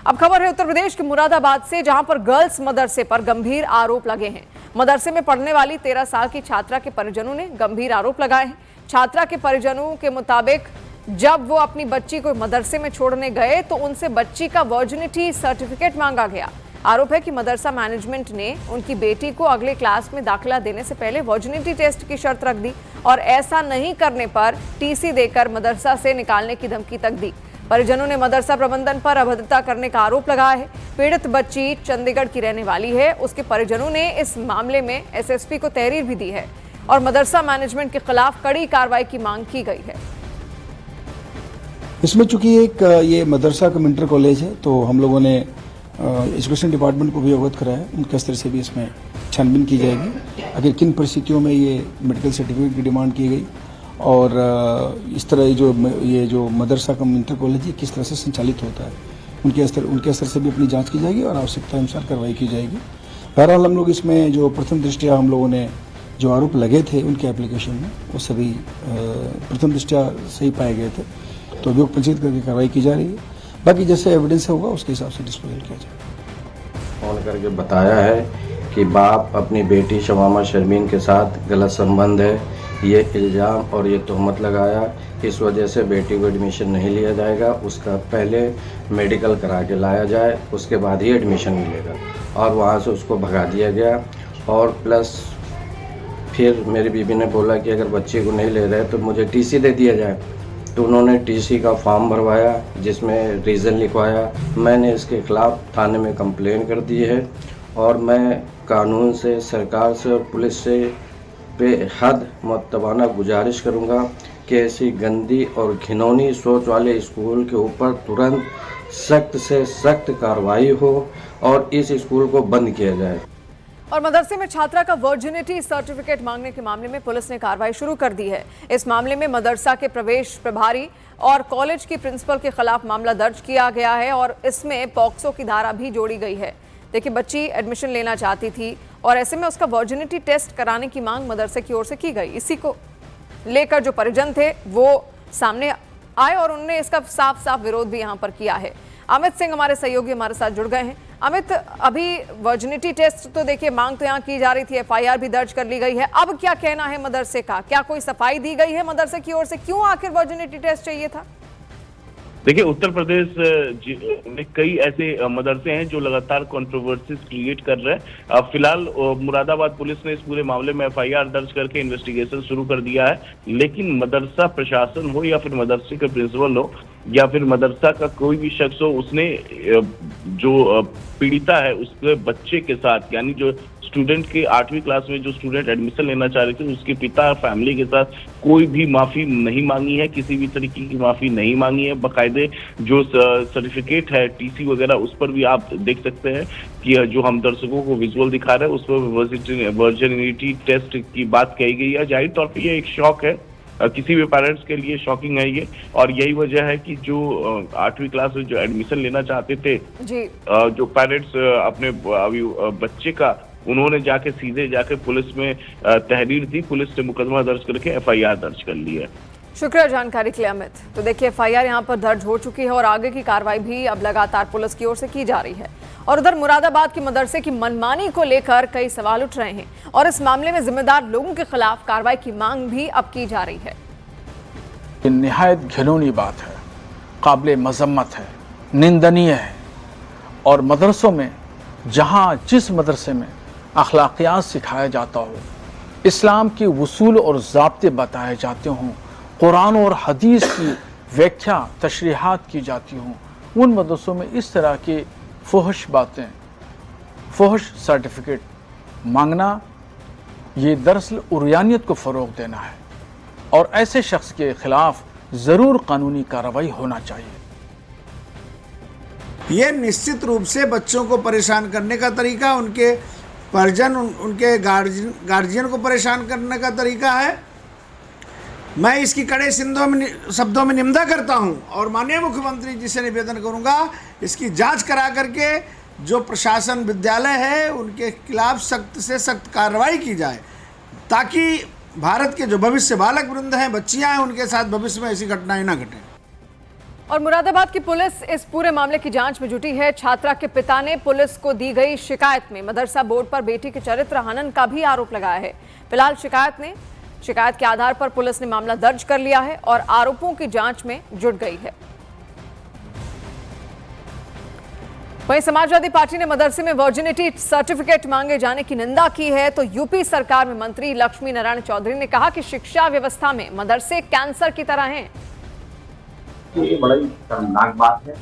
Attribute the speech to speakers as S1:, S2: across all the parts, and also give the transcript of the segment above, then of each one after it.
S1: अब खबर है उत्तर प्रदेश के मुरादाबाद से, जहां पर गर्ल्स मदरसे पर गंभीर आरोप लगे हैं। मदरसे में पढ़ने वाली 13 साल की छात्रा के परिजनों ने गंभीर आरोप लगाए हैं। छात्रा के परिजनों के मुताबिक जब वो अपनी बच्ची को मदरसे में छोड़ने गए तो उनसे बच्ची का वर्जिनिटी सर्टिफिकेट मांगा गया। आरोप है कि मदरसा मैनेजमेंट ने उनकी बेटी को अगले क्लास में दाखिला देने से पहले वर्जिनिटी टेस्ट की शर्त रख दी और ऐसा नहीं करने पर टीसी देकर मदरसा से निकालने की धमकी तक दी। परिजनों ने मदरसा प्रबंधन पर अभद्रता करने का आरोप लगाया है। पीड़ित बच्ची चंडीगढ़ की रहने वाली है। उसके परिजनों ने इस मामले में एसएसपी को तहरीर भी दी है और मदरसा मैनेजमेंट के खिलाफ कड़ी कार्रवाई की मांग की गई है।
S2: इसमें चूंकि एक ये मदरसा कम्युनिटी कॉलेज है, तो हम लोगों ने एजुकेशन डिपार्टमेंट को भी अवगत कराया है। उनके स्तर से भी इसमें छानबीन की जाएगी, आखिर किन परिस्थितियों में ये मेडिकल सर्टिफिकेट की डिमांड की गई और इस तरह ये जो मदरसा कम्युनिटी कॉलेज है किस तरह से संचालित होता है, उनके स्तर से भी अपनी जांच की जाएगी और आवश्यकता अनुसार कार्रवाई की जाएगी। बहरहाल हम लोग इसमें जो प्रथम दृष्टया हम लोगों ने जो आरोप लगे थे उनके एप्लीकेशन में वो सभी प्रथम दृष्टया सही पाए गए थे, तो अभियोग पंजीकृत करके कार्रवाई की जा रही है। बाकी जैसे एविडेंस होगा उसके हिसाब से डिस्पोजल किया जाएगा।
S3: फोन करके बताया है कि बाप अपनी बेटी शमामा शर्मीन के साथ गलत संबंध है, ये इल्ज़ाम और ये तहमत लगाया, इस वजह से बेटी को एडमिशन नहीं लिया जाएगा। उसका पहले मेडिकल करा के लाया जाए, उसके बाद ही एडमिशन मिलेगा और वहाँ से उसको भगा दिया गया। और प्लस फिर मेरी बीवी ने बोला कि अगर बच्चे को नहीं ले रहे तो मुझे टीसी दे दिया जाए, तो उन्होंने टीसी का फॉर्म भरवाया जिसमें रीज़न लिखवाया। मैंने इसके ख़िलाफ़ थाने में कंप्लेन कर दी है और मैं कानून से, सरकार से और पुलिस से बेहद मुअत्तबाना गुजारिश करूंगा कि ऐसी गंदी और घिनौनी सोच वाले स्कूल के ऊपर तुरंत सख्त से सख्त कार्रवाई हो और इस स्कूल को बंद किया जाए।
S1: और मदरसे में छात्रा का वर्जिनिटी सर्टिफिकेट मांगने के मामले में पुलिस ने कार्रवाई शुरू कर दी है। इस मामले में मदरसा के प्रवेश प्रभारी और कॉलेज की प्रिंसिपल के खिलाफ मामला दर्ज किया गया है और इसमें पॉक्सो की धारा भी जोड़ी गई है। देखिए, बच्ची एडमिशन लेना चाहती थी और ऐसे में उसका वर्जिनिटी टेस्ट कराने की मांग मदरसे की ओर से की गई। इसी को लेकर जो परिजन थे वो सामने आए और उन्होंने इसका साफ साफ विरोध भी यहाँ पर किया है। अमित सिंह हमारे सहयोगी हमारे साथ जुड़ गए हैं। अमित, अभी वर्जिनिटी टेस्ट तो देखिए मांग तो यहाँ की जा रही थी, एफआईआर भी दर्ज कर ली गई है, अब क्या कहना है मदरसे का? क्या कोई सफाई दी गई है मदरसे की ओर से? क्यों आखिर वर्जिनिटी टेस्ट चाहिए था?
S4: देखिए, उत्तर प्रदेश में कई ऐसे मदरसे हैं जो लगातार कंट्रोवर्सीज क्रिएट कर रहे हैं। फिलहाल मुरादाबाद पुलिस ने इस पूरे मामले में एफआईआर दर्ज करके इन्वेस्टिगेशन शुरू कर दिया है, लेकिन मदरसा प्रशासन हो या फिर मदरसे के प्रिंसिपल हो या फिर मदरसा का कोई भी शख्स हो, उसने जो पीड़िता है उसके बच्चे के साथ, यानी जो स्टूडेंट के 8वीं क्लास में जो स्टूडेंट एडमिशन लेना चाह रहे थे, उसके पिता फैमिली के साथ कोई भी माफ़ी नहीं मांगी है, किसी भी तरीके की माफ़ी नहीं मांगी है। बाकायदे जो सर्टिफिकेट है टीसी वगैरह, उस पर भी आप देख सकते हैं कि जो हम दर्शकों को विजुअल दिखा रहे हैं उस पर वर्जिनिटी टेस्ट की बात कही गई है। जाहिर तौर पर यह एक शौक है, किसी भी पेरेंट्स के लिए शॉकिंग है ये, और यही वजह है कि जो 8वीं क्लास में जो एडमिशन लेना चाहते थे
S1: जी,
S4: जो पेरेंट्स अपने अभी बच्चे का, उन्होंने सीधे जाके पुलिस में तहरीर दी। पुलिस ने मुकदमा दर्ज करके एफआईआर दर्ज कर ली है।
S1: शुक्रिया जानकारी के लिए अमित। तो देखिए, एफआईआर यहाँ पर दर्ज हो चुकी है और आगे की कार्रवाई भी अब लगातार पुलिस की ओर से की जा रही है। और उधर मुरादाबाद के मदरसे की मनमानी को लेकर कई सवाल उठ रहे हैं और इस मामले में जिम्मेदार लोगों के खिलाफ कार्रवाई की मांग भी अब की जा रही है।
S5: ये निहायत घिनौनी बात है, काबिल मजम्मत है, निंदनीय है। और मदरसों में जहाँ जिस मदरसे में अखलाकियात सिखाया जाता हो, इस्लाम के उसूल और ज़ाब्ते बताए जाते हों, कुरान और हदीस की व्याख्या तशरीहात की जाती हों, उन मदरसों में इस तरह के फहश बातें, फहश सर्टिफिकेट मांगना, ये दरअसल उर्यानियत को फ़रोग़ देना है और ऐसे शख्स के ख़िलाफ़ ज़रूर कानूनी कार्रवाई होना चाहिए।
S6: ये निश्चित रूप से बच्चों को परेशान करने का तरीका, उनके परिजन, उनके गार्जियन को परेशान करने का तरीका है। मैं इसकी कड़े शब्दों में निंदा करता हूं और माननीय मुख्यमंत्री जी से निवेदन करूंगा, इसकी जांच करा करके जो प्रशासन विद्यालय है उनके खिलाफ सख्त से सख्त कार्रवाई की जाए, ताकि भारत के जो भविष्य बालक वृंद हैं, बच्चियां हैं, उनके साथ भविष्य में ऐसी घटनाएं ना घटें।
S1: और मुरादाबाद की पुलिस इस पूरे मामले की जांच में जुटी है। छात्रा के पिता ने पुलिस को दी गई शिकायत में मदरसा बोर्ड पर बेटी के चरित्र हनन का भी आरोप लगाया है। फिलहाल शिकायत के आधार पर पुलिस ने मामला दर्ज कर लिया है और आरोपों की जांच में जुट गई है। वहीं समाजवादी पार्टी ने मदरसे में वर्जिनिटी सर्टिफिकेट मांगे जाने की निंदा की है। तो यूपी सरकार में मंत्री लक्ष्मी नारायण चौधरी ने कहा कि शिक्षा व्यवस्था में मदरसे कैंसर की तरह हैं।
S7: ये बड़ी शर्मनाक बात है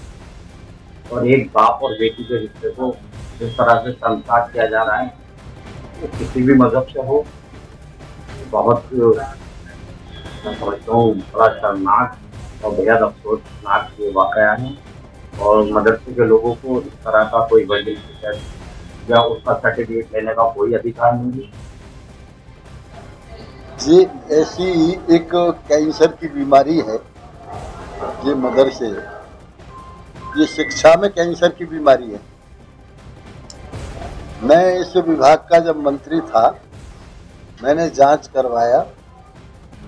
S7: और एक बाप और बेटी के रिश्ते को जिस तरह से शर्मसार किया जा रहा है, वो किसी भी मजहब से हो, बहुत मैं समझता हूँ बड़ा शर्मनाक और बेहद अफसोसनाक ये वाकया है। और मदरसे के लोगों को इस तरह का कोई सर्टिफिकेट या उसका सर्टिफिकेट लेने का कोई अधिकार नहीं है।
S8: ये ऐसी एक कैंसर की बीमारी है, ये मदरसे, ये शिक्षा में कैंसर की बीमारी है। मैं इस विभाग का जब मंत्री था, मैंने जांच करवाया,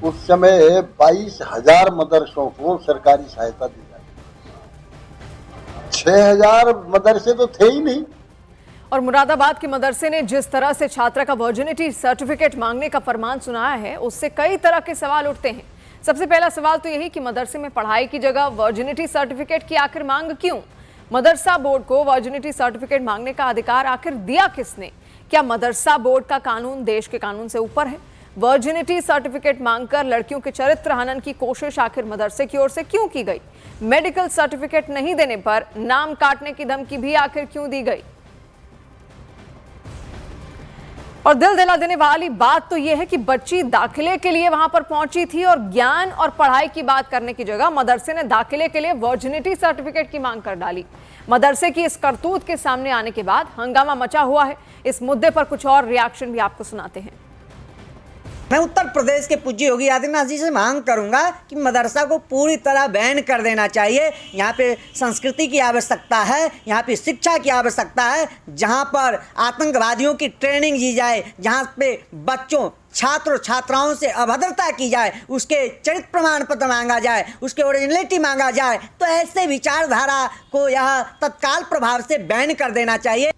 S8: उस समय 22,000 मदरसों को सरकारी सहायता दी जाती, 6,000 मदरसे तो थे ही नहीं।
S1: और मुरादाबाद के मदरसे ने जिस तरह से छात्रा का वर्जिनिटी सर्टिफिकेट मांगने का फरमान सुनाया है, उससे कई तरह के सवाल उठते हैं। सबसे पहला सवाल तो यही कि मदरसे में पढ़ाई की जगह वर्जिनिटी सर्टिफिकेट की आखिर मांग क्यों? मदरसा बोर्ड को वर्जिनिटी सर्टिफिकेट मांगने का अधिकार आखिर दिया किसने? क्या मदरसा बोर्ड का कानून देश के कानून से ऊपर है? वर्जिनिटी सर्टिफिकेट मांगकर लड़कियों के चरित्र हनन की कोशिश आखिर मदरसे की ओर से क्यों की गई? मेडिकल सर्टिफिकेट नहीं देने पर नाम काटने की धमकी भी आखिर क्यों दी गई? और दिल दिला देने वाली बात तो यह है कि बच्ची दाखिले के लिए वहां पर पहुंची थी और ज्ञान और पढ़ाई की बात करने की जगह मदरसे ने दाखिले के लिए वर्जिनिटी सर्टिफिकेट की मांग कर डाली। मदरसे की इस करतूत के सामने आने के बाद हंगामा मचा हुआ है। इस मुद्दे पर कुछ और रिएक्शन भी आपको सुनाते हैं।
S9: मैं उत्तर प्रदेश के पूज्य योगी आदित्यनाथ जी से मांग करूंगा कि मदरसा को पूरी तरह बैन कर देना चाहिए। यहाँ पे संस्कृति की आवश्यकता है, यहाँ पे शिक्षा की आवश्यकता है, जहाँ पर आतंकवादियों की ट्रेनिंग दी जाए, जहाँ पे बच्चों छात्र छात्राओं से अभद्रता की जाए, उसके चरित्र प्रमाण पत्र मांगा जाए, उसके ओरिजिनलिटी मांगा जाए, तो ऐसे विचारधारा को यह तत्काल प्रभाव से बैन कर देना चाहिए।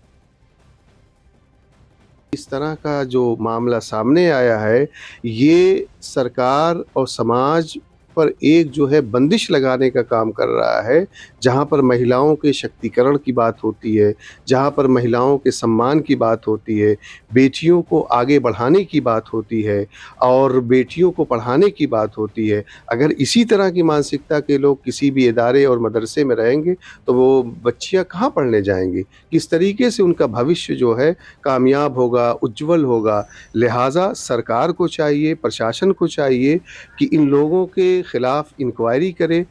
S10: इस तरह का जो मामला सामने आया है, ये सरकार और समाज पर एक जो है बंदिश लगाने का काम कर रहा है, जहाँ पर महिलाओं के शक्तिकरण की बात होती है, जहाँ पर महिलाओं के सम्मान की बात होती है, बेटियों को आगे बढ़ाने की बात होती है और बेटियों को पढ़ाने की बात होती है। अगर इसी तरह की मानसिकता के लोग किसी भी इदारे और मदरसे में रहेंगे तो वो बच्चियाँ कहाँ पढ़ने जाएंगी? किस तरीके से उनका भविष्य जो है कामयाब होगा, उज्जवल होगा? लिहाजा सरकार को चाहिए, प्रशासन को चाहिए कि इन लोगों के खिलाफ इंक्वायरी करे